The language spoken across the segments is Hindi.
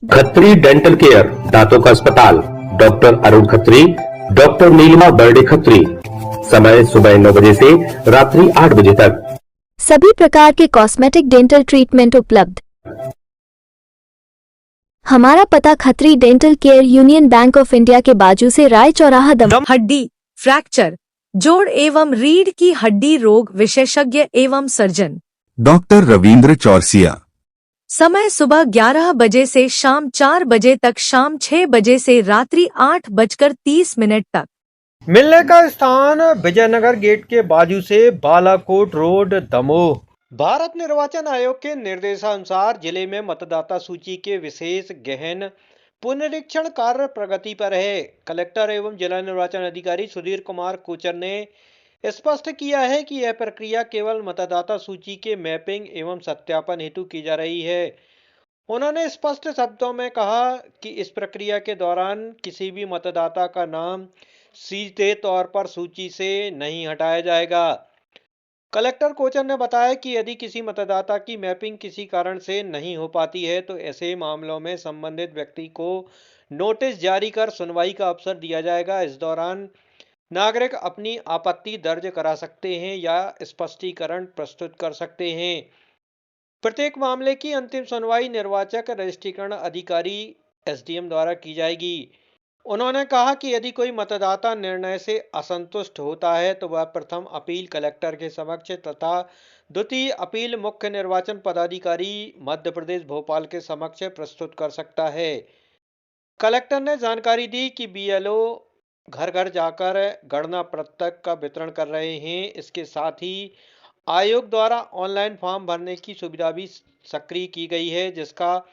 खत्री डेंटल केयर, दांतों का अस्पताल, डॉक्टर अरुण खत्री, डॉक्टर नीलिमा बर्डे खत्री। समय सुबह 9 बजे से रात्रि 8 बजे तक। सभी प्रकार के कॉस्मेटिक डेंटल ट्रीटमेंट उपलब्ध। हमारा पता Khatri dental care, union bank of India के बाजू से, राय चौराहा, दम। हड्डी फ्रैक्चर, जोड़ एवं रीढ़ की हड्डी रोग विशेषज्ञ एवं सर्जन डॉक्टर रविंद्र चौरसिया। समय सुबह 11 बजे से शाम 4 बजे तक, शाम 6 बजे से रात्रि 8:30 तक। मिलने का स्थान विजयनगर गेट के बाजू से, बालाकोट रोड, दमोह। भारत निर्वाचन आयोग के निर्देशानुसार जिले में मतदाता सूची के विशेष गहन पुनरीक्षण कार्य प्रगति पर है। कलेक्टर एवं जिला निर्वाचन अधिकारी सुधीर कुमार कोचर ने स्पष्ट किया है कि यह प्रक्रिया केवल मतदाता सूची के मैपिंग एवं सत्यापन हेतु की जा रही है। उन्होंने स्पष्ट शब्दों में कहा कि इस प्रक्रिया के दौरान किसी भी मतदाता का नाम सीधे तौर पर सूची से नहीं हटाया जाएगा। कलेक्टर कोचर ने बताया कि यदि किसी मतदाता की मैपिंग किसी कारण से नहीं हो पाती है तो ऐसे मामलों में संबंधित व्यक्ति को नोटिस जारी कर सुनवाई का अवसर दिया जाएगा। इस दौरान नागरिक अपनी आपत्ति दर्ज करा सकते हैं या स्पष्टीकरण प्रस्तुत कर सकते हैं। प्रत्येक मामले की अंतिम सुनवाई निर्वाचक रजिस्ट्रीकरण अधिकारी एसडीएम द्वारा की जाएगी। उन्होंने कहा कि यदि कोई मतदाता निर्णय से असंतुष्ट होता है तो वह प्रथम अपील कलेक्टर के समक्ष तथा द्वितीय अपील मुख्य निर्वाचन पदाधिकारी मध्य प्रदेश भोपाल के समक्ष प्रस्तुत कर सकता है। कलेक्टर ने जानकारी दी कि बीएलओ घर घर जाकर गणना पत्रक का वितरण कर रहे हैं। इसके साथ ही आयोग द्वारा ऑनलाइन फॉर्म भरने की सुविधा भी सक्रिय की गई है, जिसका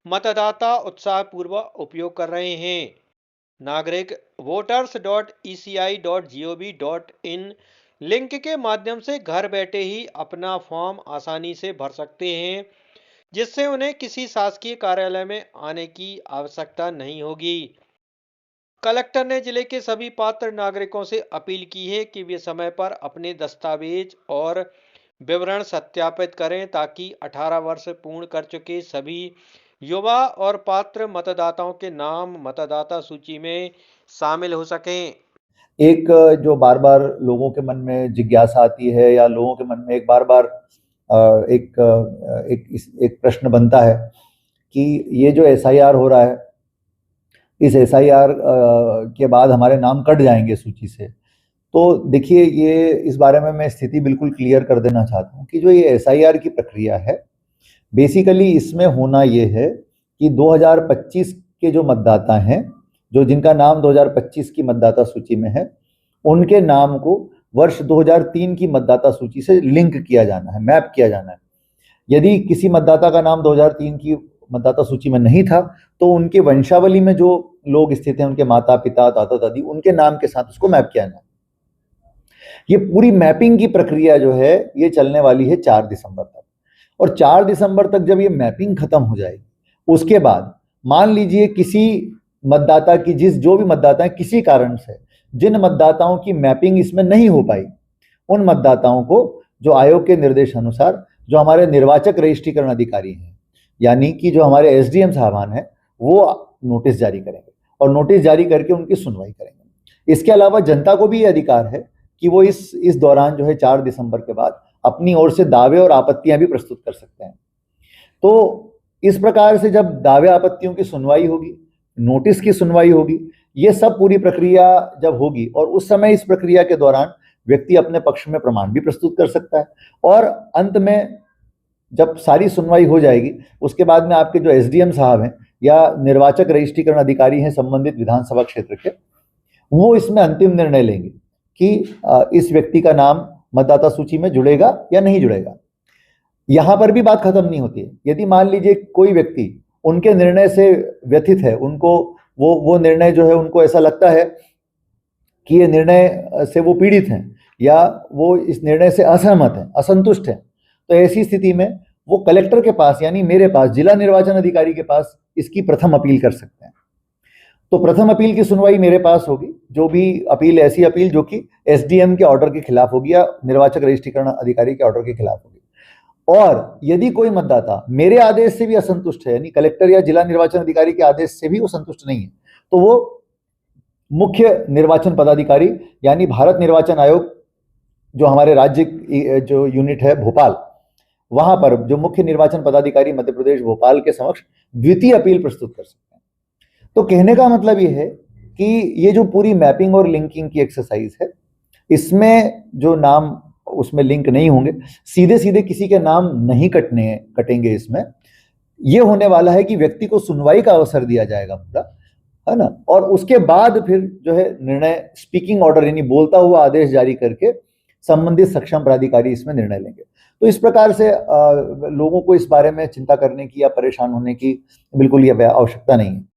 मतदाता उत्साहपूर्वक उपयोग कर रहे हैं। नागरिक voters.eci.gov.in लिंक के माध्यम से घर बैठे ही अपना फॉर्म आसानी से भर सकते हैं, जिससे उन्हें किसी शासकीय कार्यालय में आने की आवश्यकता नहीं होगी। कलेक्टर ने जिले के सभी पात्र नागरिकों से अपील की है कि वे समय पर अपने दस्तावेज और विवरण सत्यापित करें ताकि 18 वर्ष पूर्ण कर चुके सभी युवा और पात्र मतदाताओं के नाम मतदाता सूची में शामिल हो सकें। एक जो बार बार लोगों के मन में जिज्ञासा आती है या लोगों के मन में एक बार बार एक प्रश्न बनता है कि ये जो एसआईआर हो रहा है, इस एसआईआर के बाद हमारे नाम कट जाएंगे सूची से। तो देखिए, ये इस बारे में मैं स्थिति बिल्कुल क्लियर कर देना चाहता हूँ कि जो ये एसआईआर की प्रक्रिया है, बेसिकली इसमें होना ये है कि 2025 के जो मतदाता हैं, जो जिनका नाम 2025 की मतदाता सूची में है, उनके नाम को वर्ष 2003 की मतदाता सूची से लिंक किया जाना है, मैप किया जाना है। यदि किसी मतदाता का नाम 2003 की मतदाता सूची में नहीं था तो उनके वंशावली में जो लोग स्थित हैं, उनके माता पिता दादा दादी, उनके नाम के साथ उसको मैप किया जाना। ये पूरी मैपिंग की प्रक्रिया जो है ये चलने वाली है 4 दिसंबर तक। और 4 दिसंबर तक जब ये मैपिंग खत्म हो जाएगी, उसके बाद मान लीजिए किसी मतदाता की जो भी मतदाता है, किसी कारण से जिन मतदाताओं की मैपिंग इसमें नहीं हो पाई, उन मतदाताओं को जो आयोग के निर्देशानुसार जो हमारे निर्वाचक रजिस्ट्रीकरण अधिकारी हैं, यानी कि जो हमारे एसडीएम साहबान हैं, वो नोटिस जारी करेंगे और नोटिस जारी करके उनकी सुनवाई करेंगे। इसके अलावा जनता को भी ये अधिकार है कि वो इस दौरान जो है 4 दिसंबर के बाद अपनी ओर से दावे और आपत्तियां भी प्रस्तुत कर सकते हैं। तो इस प्रकार से जब दावे आपत्तियों की सुनवाई होगी, नोटिस की सुनवाई होगी, ये सब पूरी प्रक्रिया जब होगी, और उस समय इस प्रक्रिया के दौरान व्यक्ति अपने पक्ष में प्रमाण भी प्रस्तुत कर सकता है। और अंत में जब सारी सुनवाई हो जाएगी, उसके बाद में आपके जो एसडीएम साहब हैं या निर्वाचक रजिस्ट्रीकरण अधिकारी हैं संबंधित विधानसभा क्षेत्र के, वो इसमें अंतिम निर्णय लेंगे कि इस व्यक्ति का नाम मतदाता सूची में जुड़ेगा या नहीं जुड़ेगा। यहां पर भी बात खत्म नहीं होती है। यदि मान लीजिए कोई व्यक्ति उनके निर्णय से व्यथित है, उनको वो निर्णय जो है, उनको ऐसा लगता है कि ये निर्णय से वो पीड़ित हैं या वो इस निर्णय से असहमत हैं, असंतुष्ट हैं, तो ऐसी स्थिति में वो कलेक्टर के पास, यानी मेरे पास, जिला निर्वाचन अधिकारी के पास इसकी प्रथम अपील कर सकते हैं। तो प्रथम अपील की सुनवाई मेरे पास होगी। जो भी अपील, ऐसी अपील जो कि एसडीएम के ऑर्डर के खिलाफ होगी या निर्वाचक रजिस्ट्रीकरण अधिकारी के ऑर्डर के खिलाफ होगी, और यदि कोई मतदाता मेरे आदेश से भी असंतुष्ट है, यानी कलेक्टर या जिला निर्वाचन अधिकारी के आदेश से भी वो संतुष्ट नहीं है, तो वो मुख्य निर्वाचन पदाधिकारी यानी भारत निर्वाचन आयोग जो हमारे राज्य जो यूनिट है भोपाल, वहां पर जो मुख्य निर्वाचन पदाधिकारी मध्य प्रदेश भोपाल के समक्ष द्वितीय अपील प्रस्तुत कर सकते हैं। तो कहने का मतलब ये है कि ये जो पूरी मैपिंग और लिंकिंग की एक्सरसाइज है, इसमें जो नाम उसमें लिंक नहीं होंगे, सीधे सीधे किसी के नाम नहीं कटेंगे। इसमें ये होने वाला है कि व्यक्ति को सुनवाई का अवसर दिया जाएगा पूरा, है ना, और उसके बाद फिर जो है निर्णय स्पीकिंग ऑर्डर यानी बोलता हुआ आदेश जारी करके संबंधित सक्षम प्राधिकारी इसमें निर्णय लेंगे। तो इस प्रकार से लोगों को इस बारे में चिंता करने की या परेशान होने की बिल्कुल ये आवश्यकता नहीं है।